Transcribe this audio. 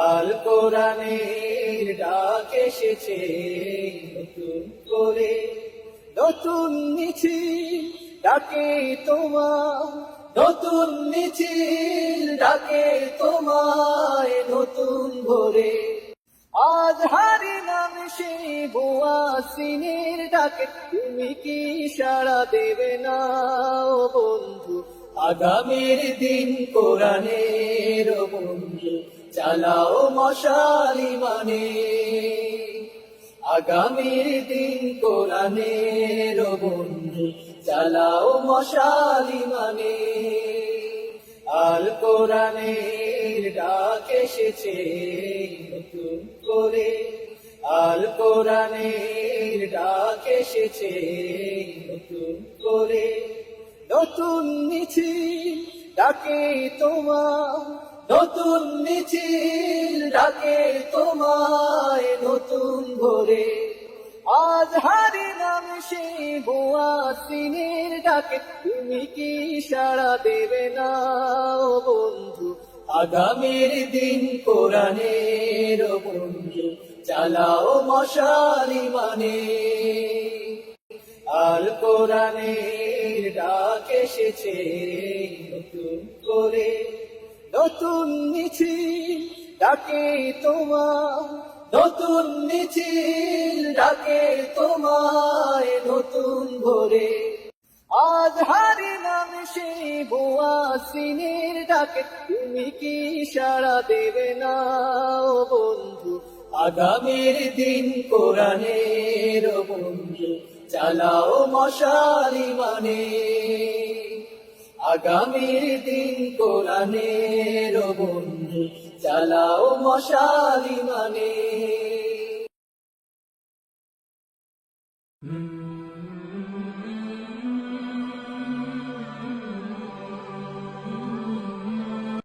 আল কোরআনের ডাক এসেছে নতুন করে, নতুন মিছিল ডাকে তোমার, নতুন মিছিল ডাকে তোমায় নতুন ভোরে। আজ হারিলাম সেই মুয়াজ্জিনের ডাকে, তুমি কি সাড়া দেবে না ও বন্ধু? আগামীর দিন কোরআনের বন্ধু, চালাও মশাল ইমানে। আগামীর দিন কোরআনের বন্ধু, চালাও মশাল ইমানে। আল কোরআনের ডাক এসেছে নতুন করে, আল কোরআনের ডাক এসেছে নতুন করে, নতুন মিছিল ডাকে তোমার, নতুন মিছিল ডাকে তোমায় নতুন ভোরে। আজ হারিলাম সেই মুয়াজ্জিনের ডাকে, তুমি কি সাড়া দেবে না ও বন্ধু? আগামীর দিন কোরআনের বন্ধু, চালাও মশাল ইমানে। আল কোরআনের ডাক এসেছে নতুন করে, নতুন মিছিল ডাকে তোমার, নতুন মিছিল ডাকে তোমায় নতুন ভোরে। আজ হারিলাম সেই মুয়াজ্জিনের ডাকে, তুমি কি সাড়া দেবে না ও বন্ধু? আগামীর দিন কোরআনের বন্ধু, চালাও মশাল ইমানে। আগামীর দিন কোরআনের বন্ধু, চালাও মশাল ইমানে।